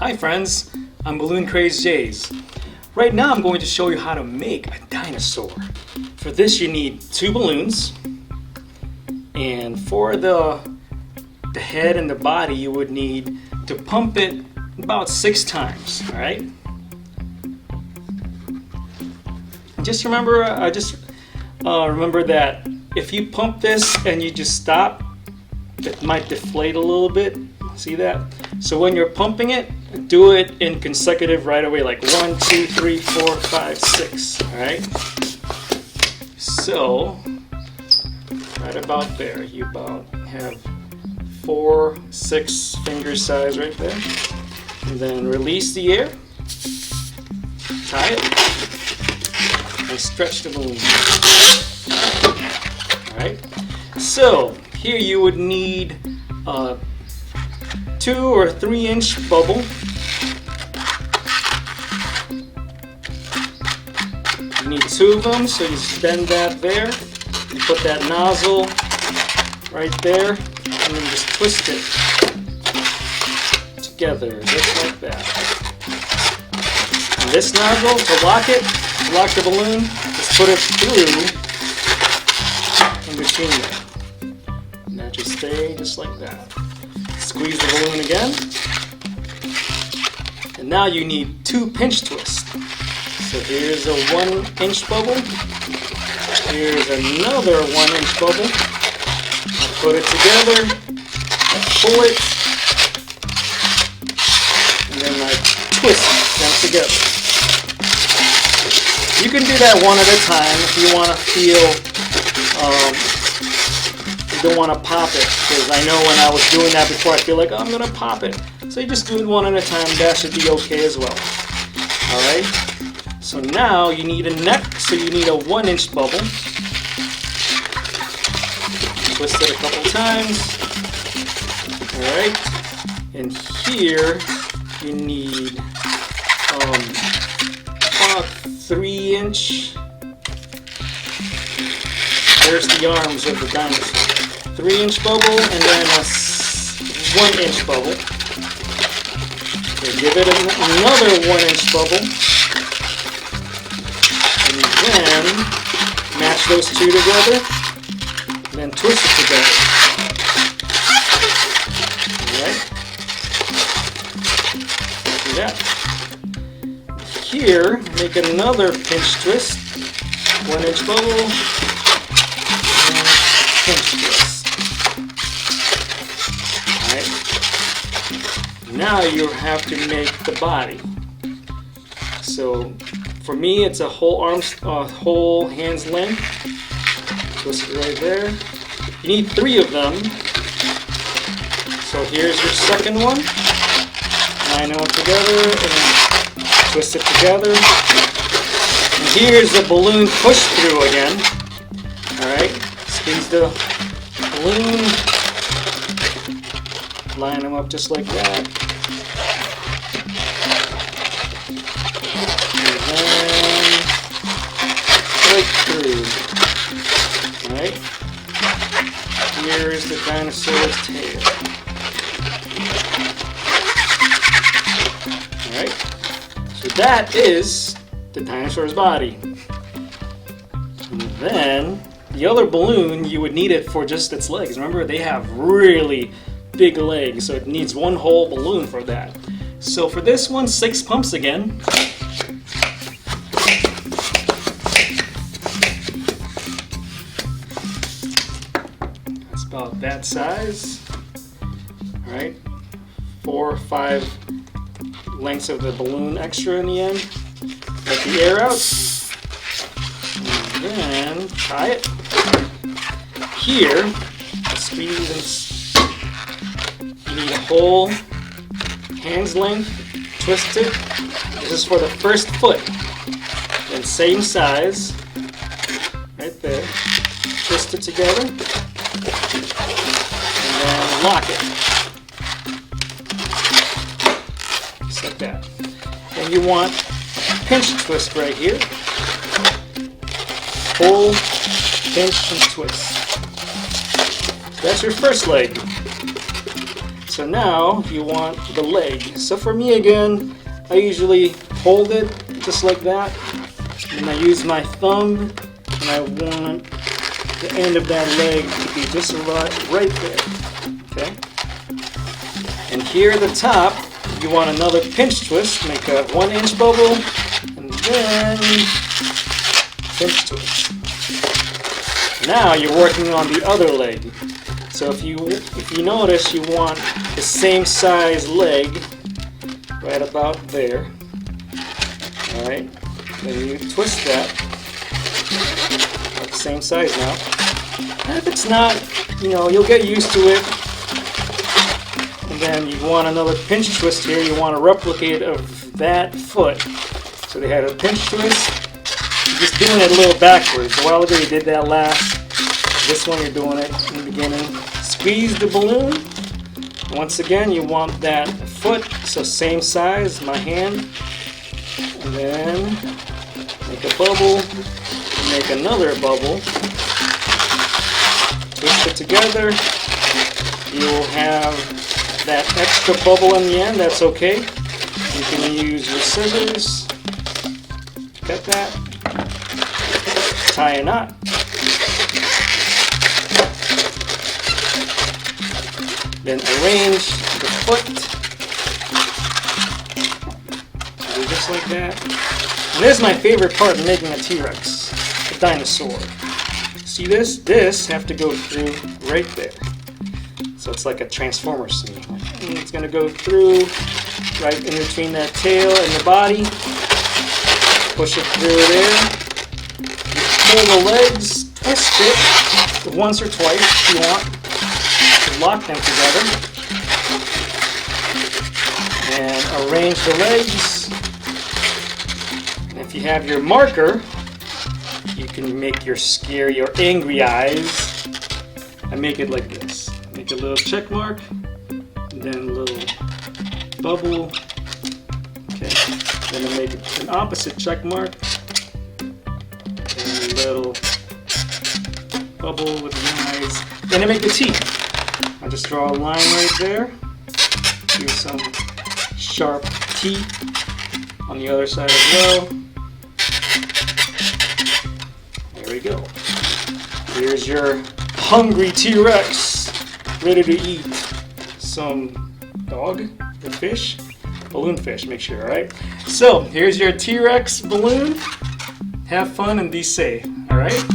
Hi friends, I'm Balloon Craze Jaze. Right now I'm going to show you how to make a dinosaur. For this you need 2 balloons, and for the head and the body you would need to pump it about 6 times, alright? Just remember, remember that if you pump this and you just stop, it might deflate a little bit. See that? So when you're pumping it, do it in consecutive right away, like 1, 2, 3, 4, 5, 6. Alright? So, right about there. You about have 4, 6 finger size right there. And then release the air. Tie it. And stretch the balloon. Alright? So, here you would need a 2 or 3 inch bubble. You need 2 of them, so you bend that there. You put that nozzle right there, and then just twist it together, just like that. And this nozzle, to lock the balloon, just put it through in between there. And that just stay just like that. Squeeze the balloon again, and now you need 2 pinch twists. So here's a 1 inch bubble, here's another 1 inch bubble. I put it together, I pull it, and then I twist them together. You can do that one at a time if you want to feel don't want to pop it, because I know when I was doing that before I feel like, oh, I'm going to pop it. So you just do it one at a time, that should be okay as well. Alright, so now you need a neck, so you need a 1 inch bubble. Twist it a couple times. Alright, and here you need about 3 inch. There's the arms of the dinosaur. 3 inch bubble and then a 1 inch bubble. So give it another 1 inch bubble. And then match those 2 together. And then twist it together. Alright. Do that. Here, make another pinch twist. 1 inch bubble. And pinch twist. Now you have to make the body. So for me it's a whole whole hand's length. Twist it right there. You need 3 of them. So here's your second one. Line them up together and twist it together. And here's the balloon push through again. Alright, squeeze the balloon. Line them up just like that. And then right through. Alright. Here's the dinosaur's tail. Alright. So that is the dinosaur's body. And then the other balloon, you would need it for just its legs. Remember, they have really big legs, so it needs 1 whole balloon for that. So for this one, 6 pumps again. That's about that size. Alright, 4 or 5 lengths of the balloon extra in the end. Let the air out. And then tie it. Here, squeeze and you need a whole hand's length, twist it. This is for the first foot. Then same size, right there. Twist it together, and then lock it. Just like that. And you want a pinch twist right here. Pull, pinch, and twist. That's your first leg. So now you want the leg. So for me again, I usually hold it just like that, and I use my thumb, and I want the end of that leg to be just right there. Okay. And here at the top, you want another pinch twist. Make a 1-inch bubble, and then pinch twist. Now you're working on the other leg. So if you notice, you want the same size leg right about there. All right. Then you twist that. About the same size now. And if it's not, you'll get used to it. And then you want another pinch twist here. You want a replicate of that foot. So they had a pinch twist. You're just doing it a little backwards. A while ago you did that last. This one you're doing it in the beginning. Squeeze the balloon. Once again, you want that foot, so same size, my hand. And then make a bubble. Make another bubble. Twist it together. You'll have that extra bubble in the end. That's okay. You can use your scissors. Cut that. Tie a knot. Then arrange the foot. Do just like that. And this is my favorite part of making a T-Rex, a dinosaur. See this? This have to go through right there. So it's like a transformer scene. And it's going to go through right in between that tail and the body. Push it through there. Pull the legs, twist it once or twice if you want. Lock them together and arrange the legs. And if you have your marker, you can make your scary or angry eyes. I make it like this. Make a little check mark, and then a little bubble. Okay. Then I make an opposite check mark, and a little bubble with the eyes. Then I make the teeth. I just draw a line right there. Do some sharp teeth on the other side as well. There we go. Here's your hungry T-Rex, ready to eat some dog or fish, balloon fish. Make sure, all right? So here's your T-Rex balloon. Have fun and be safe. All right.